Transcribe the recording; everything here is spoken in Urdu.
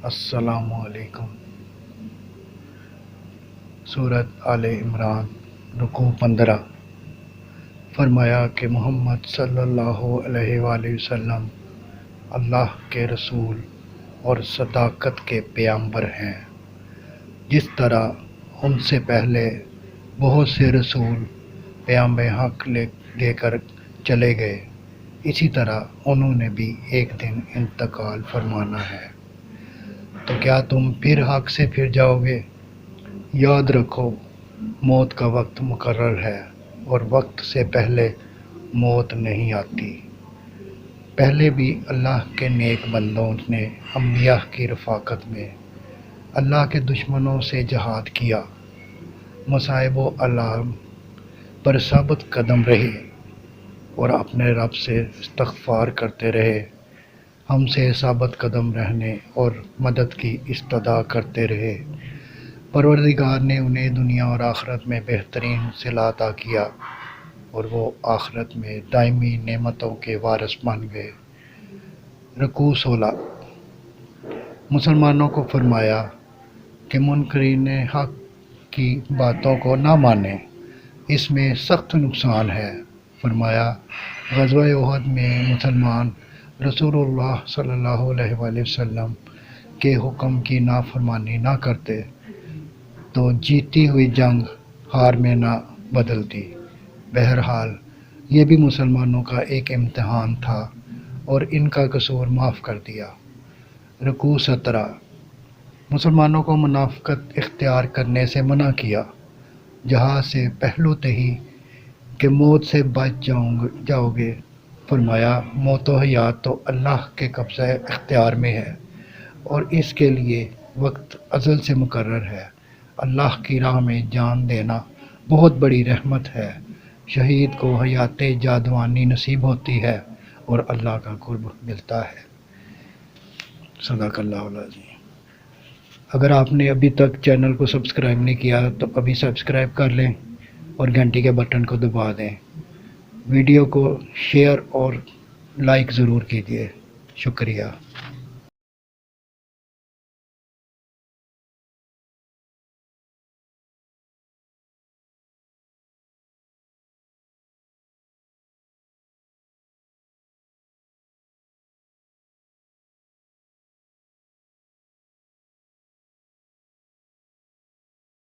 السلام علیکم۔ سورۃ آل عمران، رکوع 15۔ فرمایا کہ محمد صلی اللہ علیہ وآلہ وسلم اللہ کے رسول اور صداقت کے پیغمبر ہیں۔ جس طرح ان سے پہلے بہت سے رسول پیغام حق لے کر چلے گئے، اسی طرح انہوں نے بھی ایک دن انتقال فرمانا ہے۔ تو کیا تم پھر حق سے پھر جاؤ گے؟ یاد رکھو، موت کا وقت مقرر ہے اور وقت سے پہلے موت نہیں آتی۔ پہلے بھی اللہ کے نیک بندوں نے انبیاء کی رفاقت میں اللہ کے دشمنوں سے جہاد کیا، مصائب و آلام پر ثابت قدم رہے اور اپنے رب سے استغفار کرتے رہے، ہم سے ثابت قدم رہنے اور مدد کی استدعا کرتے رہے۔ پروردگار نے انہیں دنیا اور آخرت میں بہترین صلہ عطا کیا اور وہ آخرت میں دائمی نعمتوں کے وارث بن گئے۔ رکوع 16۔ مسلمانوں کو فرمایا کہ منکرین حق کی باتوں کو نہ مانیں، اس میں سخت نقصان ہے۔ فرمایا، غزوہ احد میں مسلمان رسول اللہ صلی اللہ علیہ وآلہ وسلم کے حکم کی نافرمانی نہ کرتے تو جیتی ہوئی جنگ ہار میں نہ بدلتی۔ بہرحال یہ بھی مسلمانوں کا ایک امتحان تھا اور ان کا قصور معاف کر دیا۔ رکوع 17۔ مسلمانوں کو منافقت اختیار کرنے سے منع کیا، جہاد سے پہلو تہی کہ موت سے بچ جاؤ گے۔ فرمایا، موت و حیات تو اللہ کے قبضہ اختیار میں ہے اور اس کے لیے وقت ازل سے مقرر ہے۔ اللہ کی راہ میں جان دینا بہت بڑی رحمت ہے۔ شہید کو حیات جاودانی نصیب ہوتی ہے اور اللہ کا قرب ملتا ہے۔ صدق اللہ العظیم۔ اگر آپ نے ابھی تک چینل کو سبسکرائب نہیں کیا تو ابھی سبسکرائب کر لیں اور گھنٹی کے بٹن کو دبا دیں۔ ویڈیو کو شیئر اور لائک ضرور کیجیے۔ شکریہ۔